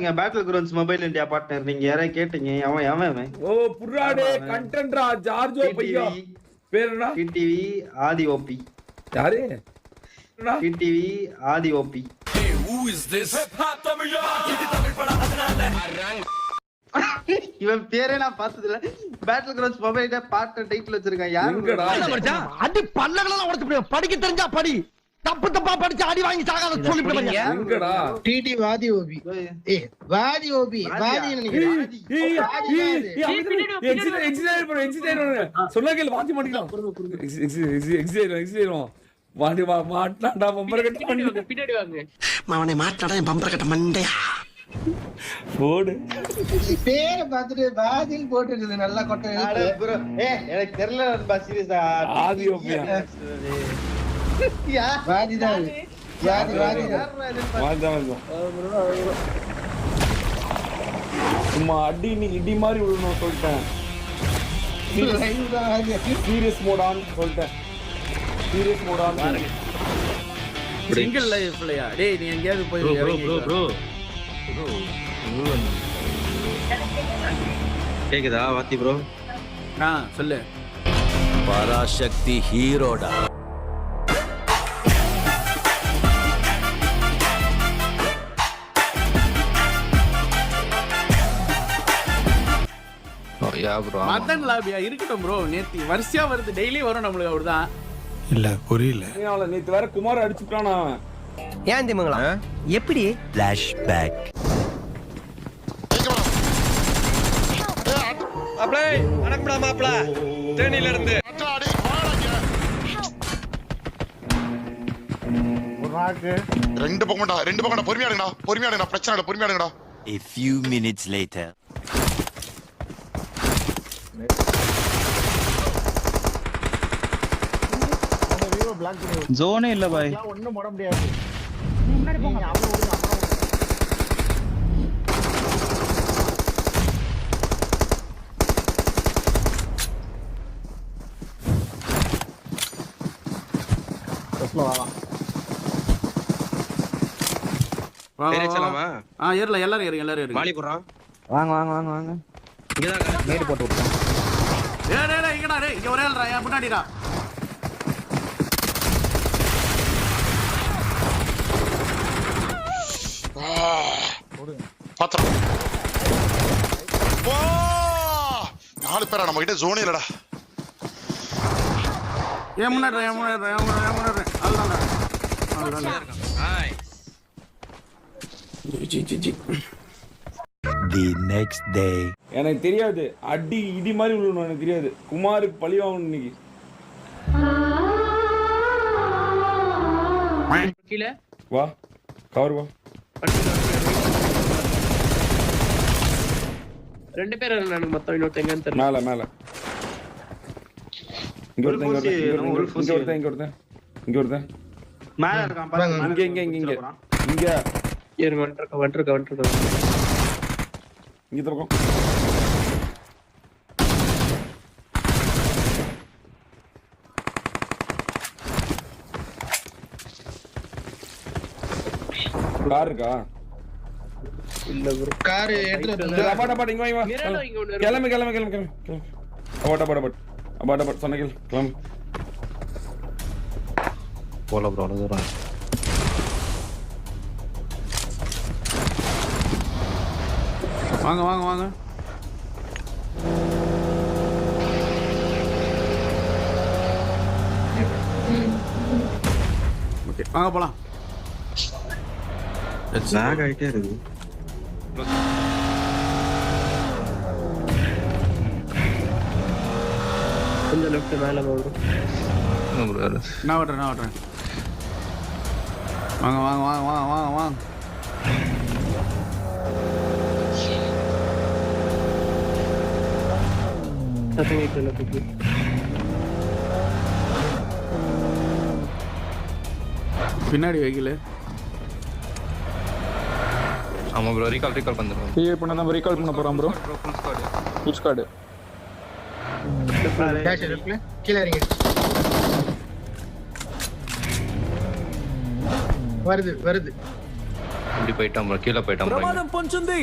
நீங்க battle grounds mobile India partner நீங்க யாரையும் கேட்டீங்க அவன் ஓ புர்ராடே கண்டென்ட்ரா ஜார்ஜோ பையா பேர் என்ன டிடிவி ஆதி ஓபி யாரு டிடிவி ஆதி ஓபி Who is this? இது தமிழ் படம் அதனால இவன் பேரே நான் பார்த்தது இல்ல battle grounds mobile India partner title வச்சிருக்கான் யாரு அடி பல்லகளெல்லாம் உடைச்சு போடு படிக்க தெரிஞ்சா படி தப்பு தப்பா படிச்சு அடி வாங்கி சாகாத சொல்லி போடுங்க எங்கடா டிடி வாதி ஓபி வாதி ஓபி வாதி நினைக்கிறேன் சொன்னா கேளு வாத்தி மாட்டிக்கலாம் எக்ஸிட் வாடி மாட்டாடா பம்பர கட்ட பின்னாடி வாங்க அவனை மாட்டாடா என் பம்பர கட்ட மண்டையா போடு பேரை பார்த்துட்டு வாதின்னு போட்டுருக்குது நல்லா கொட்டை ப்ரோ எனக்கு தெரியல நண்பா சீரியஸா ஆதி ஓபியா வாதிதான் வாதி சும்மா அடி நீ இடி மாதிரி விடணும் சொல்லிட்டேன் சீரியஸ் மோட் ஆன் சொல்லிட்டேன் சீரியஸ் மோட் ஆன் சிங்கிள் லைஃப்லயா டேய் நீ எங்கயாவது போய் ப்ரோ கேக்குதா வாத்தி ப்ரோ சொல்லு பராசக்தி ஹீரோடா மதன் லாபியா இருக்கட்டும் ப்ரோ நேத்தி வரிசையா வருது டெய்லி வரும் நம்மளுக்கு அப்படிதான் இல்ல புரியல நேத்து வேற குமார் அடிச்சுட்டானா ஏன் திமுங்களா எப்படி ஃபிளாஷ்பேக் அப்ளை அனக்குடா மாப்ள தேனில இருந்து ரெண்டு பக்கம்டா பொறுமையாடுங்கடா பிரச்சனை இல்ல பொறுமையாடுங்கடா A few minutes later ஜோனே இல்ல பாய் ஒண்ணும் போட முடியாது ஏறல எல்லாரும் ஏறுங்க மாலி போறான் வாங்க இங்கதான் மேடு போட்டு விட்டுறேன் டேய் இங்கடா டேய் இங்க ஒரே ஆள்டா ஏன் முன்னாடிடா பாத்திரம் நாலு பேரா நம்ம கிட்ட ஜோனே இல்லடா ஏன் முன்னாடி அவ்வளவுதான் the next day எனக்கு தெரியாது அடி இடி மாதிரி விழுணும் எனக்கு தெரியாது குமாருக்கு பழி வாங்கணும் இன்னைக்கு கீழ வா கவர் வா ரெண்டு பேர் எனக்கு மொத்தம் இன்னொருத்த எங்கன்னு தெரியல மேல இங்க ஒருத்தன் மேல இருக்கான் பாருங்க இங்க ஏறு வந்துருக்க இங்க தரக்கும் கார் இருக்கா இல்ல ப்ரோ கார் எடுத்து அபாட் இங்க வா கிளம்பு அபாட் சொன்ன கிளம்பு போல ப்ரோ தூரம் வாங்க ஓகே வாங்க போலாம் லாக் ஆயிட்டே இருக்கு கொஞ்சம் லெஃப்ட் மேல வரும் நான் ஓட்டுறேன் வாங்க பின்னாடி வைக்கல ஆமா ப்ரோ ரீகால் பண்ணிடுறோம் கிளியர் பண்ணா நம்ம ரீகால் பண்ண போறோம் ப்ரோ ஃபுல் ஸ்குவாட் டேஷ் லெஃப்ட்ல கீழ இறங்கி வருது இப்படி போயிட்டான் ப்ரோ, கீழே போயிட்டான் ப்ரோ. ప్రమాదం పొంచుంది.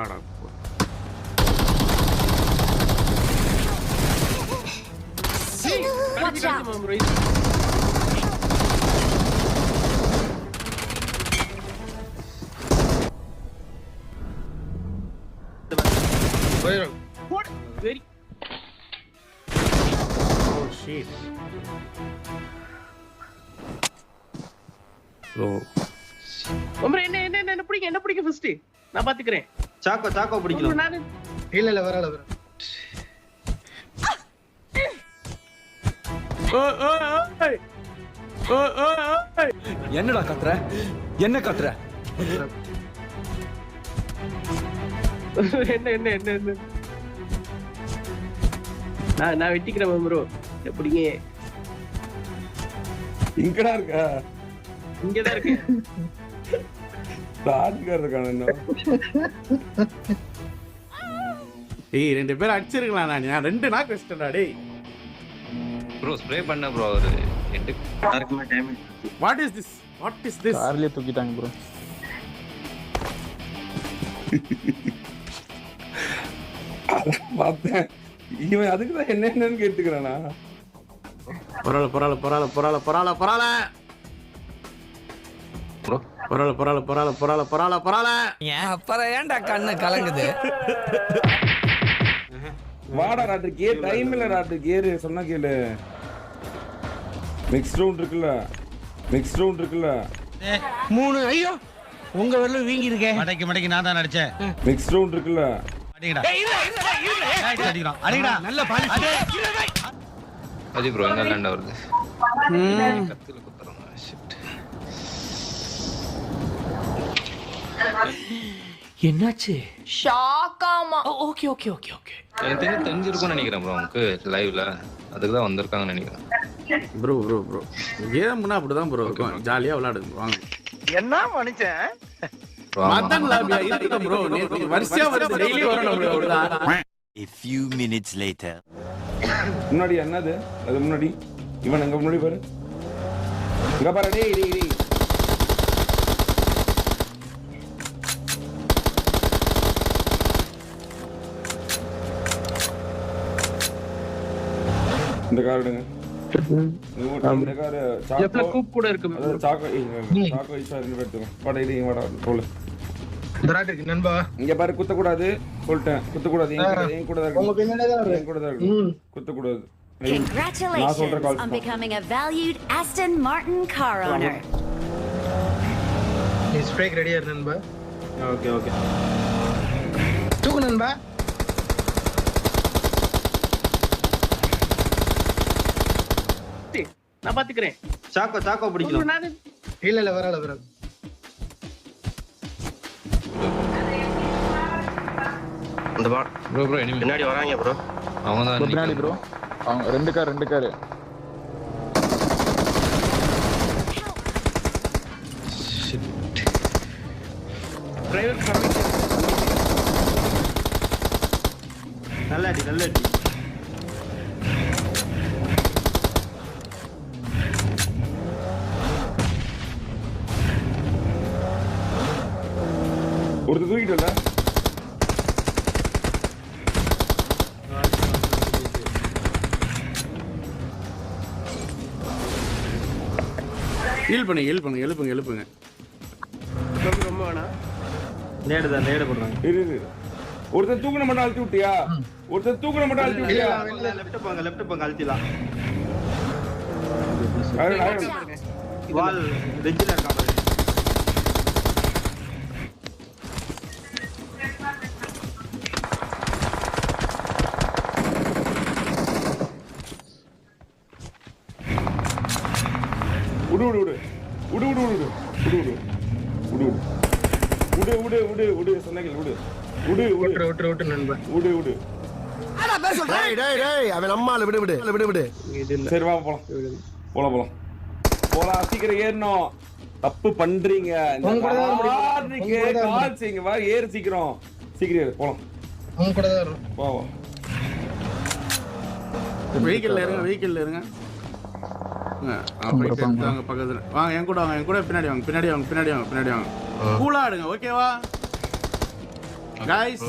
ஆடா Watch out. போயிடும். வெரி ஓ ஷிட் ப்ரோ உம்ரே என்ன பிடிங்க ஃபர்ஸ்ட் நான் பாத்துக்கறேன். சாக்கோ பிடிக்கலாம். நானு இல்ல வரல வர. ஓ ஓ ஓய் ஓ ஓ ஓய் என்னடா கத்துற? என்ன கத்துற? என்ன நான் வெட்டிக்கிறேன் ப்ரோ. எப்படிங்க இங்கடா இருக்கா? இங்கதான் இருக்கு. ராஜ்கார் இருக்கான இன்னும். ஏய் 2 பேர் அடிச்சிருக்கலாம். நான் 2 நாக் வெஸ்டடா டேய். ப்ரோ ஸ்ப்ரே பண்ண ப்ரோ ஒரு எட்டு. யாருக்குமே டேமேஜ். வாட் இஸ் திஸ் கார்லயே தூக்கிட்டாங்க ப்ரோ. பார்த்தேன். இவன் அதுக்கு தான் என்னன்னு கேட்டுக்கிறானா? பரவாயில்ல அப்புறம் ஏன்டா கண்ணு கலங்குது? வாடா ராட்டுக்கு டைம் இல்ல ராட்டுக்கு ஏறு சொன்னா கேளு. நெக்ஸ்ட் ரவுண்ட் இருக்குல்ல 3 ஐயோ உங்க வரல வீங்கி இருக்கே. மடக்கி நான் தான் அடிச்சேன். நெக்ஸ்ட் ரவுண்ட் இருக்குல்ல. அடிங்கடா. அடிங்கடா. நல்ல பாலி. அஜி ப்ரோ எங்க லேண்ட் வருது? கத்தில குத்துறாங்க. ஷிட். என்னாச்சு? ஷாக்காமா. ஓகே. எனக்கு தெரிஞ்சிருக்கும்னு நினைக்கிறேன் ப்ரோ. உங்களுக்கு லைவ்ல அதுக்கு தான் வந்திருக்காங்கன்னு நினைக்கிறேன். ப்ரோ கேம்னா அப்படிதான் ப்ரோ இருக்கும். ஜாலியா விளையாடுங்க வாங்க. என்ன மனுஷன்? மதன் லாபியா இருக்கட்டும் ப்ரோ. வரிசையா வருது டெய்லி வரும் நம்மளோட. A few minutes later. முன்னாடி என்னது? அது முன்னாடி இவன் அங்க முன்னாடி பாரு. இங்க பாரு டேய். இந்த கார் எடுங்க. இந்த கார் லெஃப்ட்ல கூப் கூட இருக்கு. அது சாக்கோ ஈஸா இருந்து எடுத்துக்கோ. வாடா இது வாடா போல. இந்த ராட்டுக்கு நண்பா. இங்க பாரு குத்த கூடாது சொல்லிட்டேன். குத்த கூடாது. என் கூட தான் இருக்கு. உங்க பின்னாடியே தான் என் கூட தான் இருக்கு. குத்த கூடாது. Congratulations on becoming a valued Aston Martin car owner. நீ ஸ்ப்ரேக் ரெடியா இரு நண்பா. ஓகே. தூக்கு நண்பா. நான் பாத்துக்கறேன். சாக்கோ பிடிக்கலாம். நானு இல்ல வரல வர. இந்த பா ப்ரோ எனிமி பின்னாடி வராங்க ப்ரோ. அவங்க தான் பின்னாடி ப்ரோ. அவங்க 2 கார். Driver coming. நல்ல அடி. ஒருத்தர் தூக்கிட்டல. ஹீல் பண்ணுங்க எழுப்புங்க. ரொம்ப வேணாம். நேடு போடுறாங்க. இரு. ஒருத்தர் தூக்குன மட்டும் அழுத்தி விட்டியா? லெஃப்ட் போங்க அழுத்திலாம். ஐயோ. வால் ரெஞ்சில இருக்கா பாரு. விடு சொன்னீங்க விட்டு நண்பா. விடு டேய் அவன் நம்மால விடு. சரி வா போலாம் போலாம் சீக்கிரம் ஏறணும். தப்பு பண்றீங்க. இந்த உங்க கூட தான் வர முடியும். கார்னிக்கு உங்க கூட தான் வர கால் செய்யுங்க. வா ஏறு சீக்கிரம். சீக்கிரம் ஏறு போலாம். அவங்க கூட தான் வரும். வா வா. வெஹிக்கிள்ல இருங்க. போயிட்டு இருக்காங்க பக்கத்துல. வாங்க என் கூட வாங்க. என் கூட பின்னாடி வாங்க. கூலா ஆடுங்க ஓகேவா? गाइस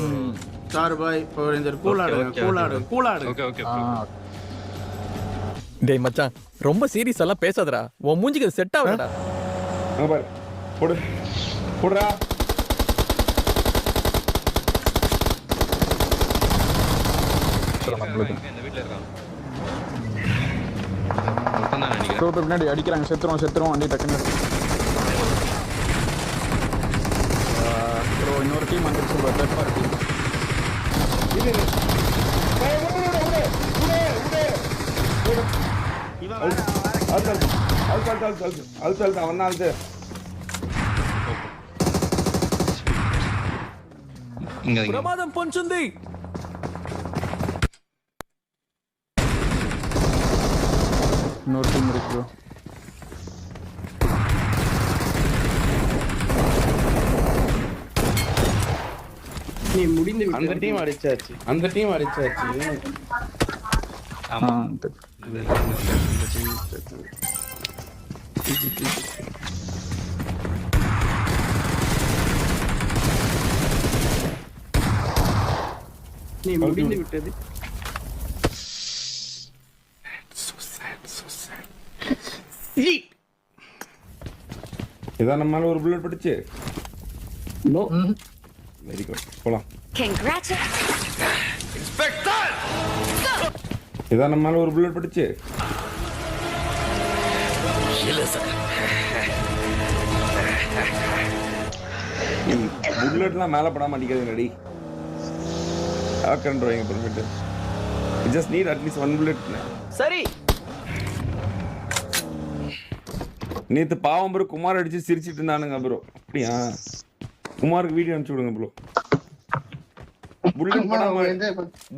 ஸ்டார் பாய் பவர் ரேஞ்சர் கூலா ஆடுங்க. ஓகே ஓகே டேய் மச்சான் ரொம்ப சீரியஸ் எல்லாம் பேசாதடா. உன் மூஞ்சிக்கு செட் ஆகலடா. அங்க பாரு. போடு. போடுடா. இந்த வீட்ல இருக்கான். மொத்தம் தான் நினைக்கிறேன். ப்ரோ பின்னாடி அடிக்கிறாங்க. செத்துறோம் வண்டி டக்குன்னு. ப்ரோ இன்னொரு டீம் வந்துருச்சு ப்ரோ. Third party team. இது இங்க பிரமாதம் பொன்சுந்தி. இன்னொரு டீம் இருக்கு ப்ரோ. அந்த டீம் அடிச்சாச்சு. ஆமா. நீ முடிந்து விட்டது. இதான் நம்மால ஒரு புல்லட் படிச்சு. Very good. போலாம். Congratulations. இதான் நம்மால ஒரு புல்லட் படிச்சு. புல்லட்லாம் மேல படாம அடிக்காது நடி. ஆக்கன்றவங்க permit. You just need at least one bullet. சரி நேத்து பாவம் ப்ரோ குமார் அடிச்சு சிரிச்சிட்டு இருந்தானுங்க ப்ரோ. அப்படியா? குமாருக்கு வீடியோ அனுப்பிச்சு விடுங்க ப்ரோ.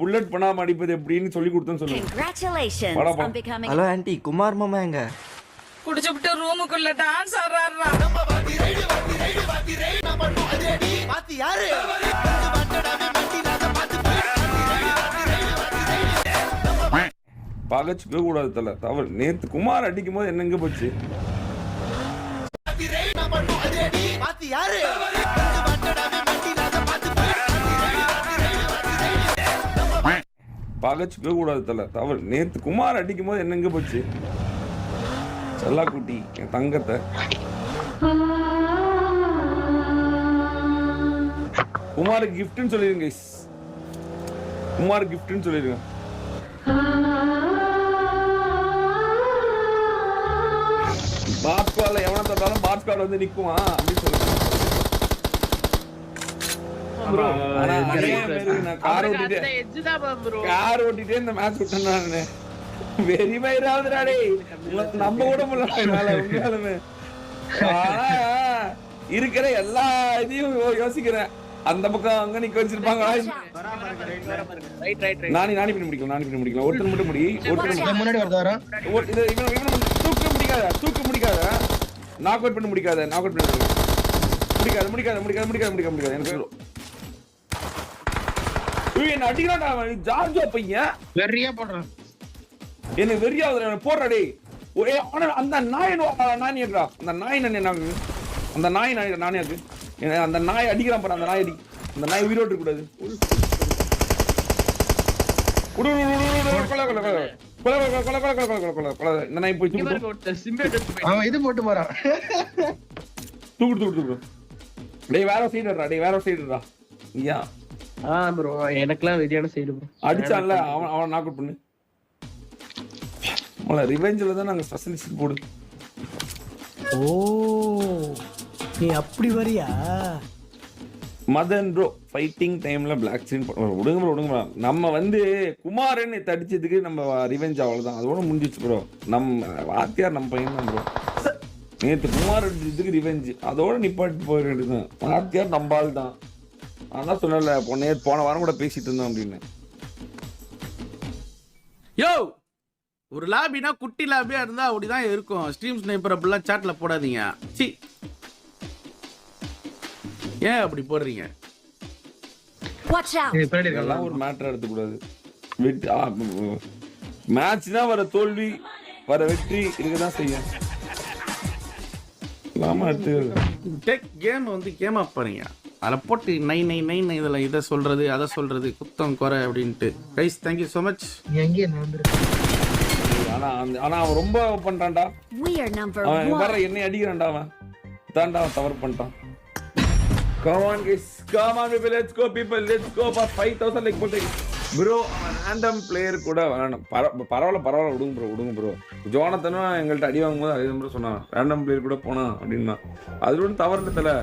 புல்லட் பண்ணாம அடிப்பது எப்படின்னு சொல்லி கொடுத்தேன்னு சொல்லுங்க. Congratulations வாடா, on becoming hello aunty Kumar மாமா எங்க? குடிச்சுட்டு ரூமுக்குள்ள டான்ஸ் ஆடுறாரா. பகச்சுக்க கூடாது தல. தவறு. நேத்து குமார் அடிக்கும் போது என்னங்க போச்சு? பகச்சுக்க கூடாது தல. தவறு. நேத்து குமார் அடிக்கும் போது என்னங்க போச்சு? செல்லா குட்டி என் தங்கத்தை குமார் கிஃப்ட்னு சொல்லிருங்க. குமார் கிஃப்ட்னு சொல்லிருங்க. பாட்ஸ்குவாட்ல எவனை தொட்டாலும் பாட்ஸ்குவாட் வந்து நிக்குமா அப்படின்னு சொல்லுங்க. கார் ஓட்டிட்டே இந்த மேட்ச் விட்டேன் நானு. வெரி பயிராதுடா. நம்ம கூட முடியல. இருக்கிற எல்லா இதையும் யோசிக்கிறேன். அந்த பக்கம் அங்க நிக்க வச்சிருப்பாங்க. நானி பண்ணி முடிக்கலாம். ஒருத்தர் மட்டும் முடி. முன்னாடி வருதாரா? தூக்க முடிக்காத. நாக் அவுட் பண்ண முடிக்காத. முடிக்காத. எனக்கு என்ன அடிக்கிறான்டா ஜார்ஜா பையன். வெறியா போடுறான். என்ன வெறியாவது போடுறா டேய். அந்த நாய் நானியடா. அந்த நாய் நானியாக்கு. அந்த நாய் அடிக்கிறான் பாரு. அந்த நாய் அடி. அந்த நாய் உயிரோடு இருக்க கூடாது. இந்த நாய் போய் அவன் இது போட்டு போறான். தூக்கு. டேய் வேற சைடுடா. ஐயா ப்ரோ எனக்குலாம் வெறியான சைடு ப்ரோ. அடிச்சான்ல அவன் நாக் அவுட் பண்ணு. மொள ரிவெஞ்ச்ல தான் நாங்க ஸ்பெஷலிஸ்ட் போடு. ஓ நீ அப்படி வரியா? மதன் ப்ரோ ஃபைட்டிங் டைம்ல பிளாக் ஸ்கிரீன் விடுங்க ப்ரோ. நம்ம வந்து குமாரன் தடிச்சதுக்கு நம்ம ரிவெஞ்ச் அவ்வளவுதான். அதோட முடிஞ்சிச்சு ப்ரோ. நம்ம வாத்தியார் நம்ம பையன் தான் ப்ரோ. நேற்று குமார் அடிச்சதுக்கு ரிவெஞ்ச் அதோட நிப்பாட்டு போயிருக்கேன். வாத்தியார் நம்பால் தான். அதான் சொன்னல போன வாரம் கூட பேசிட்டு இருந்தோம் அப்படின்னு. யோ ஒரு லாபினா குட்டி லாபியா இருந்தா அப்படிதான் இருக்கும். ஸ்ட்ரீம் ஸ்னைப்பர் அப்படிலாம் சாட்ல போடாதீங்க. சி ஏன் அப்படி போடுறீங்க? Watch out! இதெல்லாம் ஒரு மேட்டர் எடுத்துக்கூடாது. மேட்ச்னா வர தோல்வி வர வெற்றி இருக்கதான் செய்யும். டெக் கேம் வந்து கேமா பாருங்க. அதில் போட்டு 999 இதில் இதை சொல்றது அதை சொல்றது குத்தம் குறை அப்படின்ட்டு. Guys thank you so much. எங்கே நடந்துருக்கு? ஆனா அவன் ரொம்ப பண்றான்டா. We are number அவன் 1. வர என்னை அடிக்கிறான்டா அவன். தாண்டா அவன் தவறு பண்ணிட்டான். Come on guys, come on people, let's go people, let's go for 5000 like போட்டு ப்ரோ. ரேண்டம் பிளேயர் கூட வேணும். பரவாயில்ல விடுங்க ப்ரோ. ஜோனத்தனும் எங்கள்கிட்ட அடி வாங்கும்போது அதே ப்ரோ சொன்னான், ரேண்டம் பிளேயர் கூட போனா அப்படின்னா. அது ஒன்றும் தவறு இல்லை.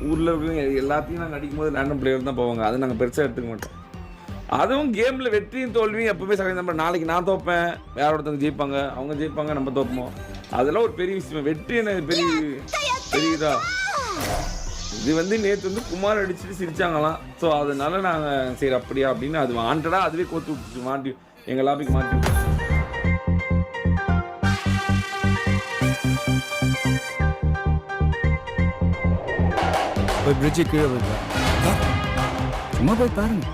ஊரில் இருக்கிற எல்லாத்தையும் நாங்கள் அடிக்கும் போது ரேண்டம் பிளேயர் தான் போவாங்க. அது நாங்கள் பெருசாக எடுத்துக்க மாட்டோம். அதுவும் கேமில் வெற்றியும் தோல்வியும் எப்பவுமே சகஜம். நாளைக்கு நான் தோப்பேன், வேற ஒருத்தவங்க ஜெயிப்பாங்க, அவங்க ஜெயிப்பாங்க, நம்ம தோப்போம். அதெல்லாம் ஒரு பெரிய விஷயம். வெற்றி என்ன பெரியதா? இது வந்து நேற்று வந்து குமார் அடிச்சுட்டு சிரிச்சாங்களாம். ஸோ அதனால நாங்கள் சரி அப்படியா அப்படின்னு அது வாண்டடா அதுவே கோத்து விட்டுச்சு. மாட்டி எங்கள் லாபிக்கு மாட்டி போய் பிரிட்ஜு கீழே போய் சும்மா போய் பாருங்க.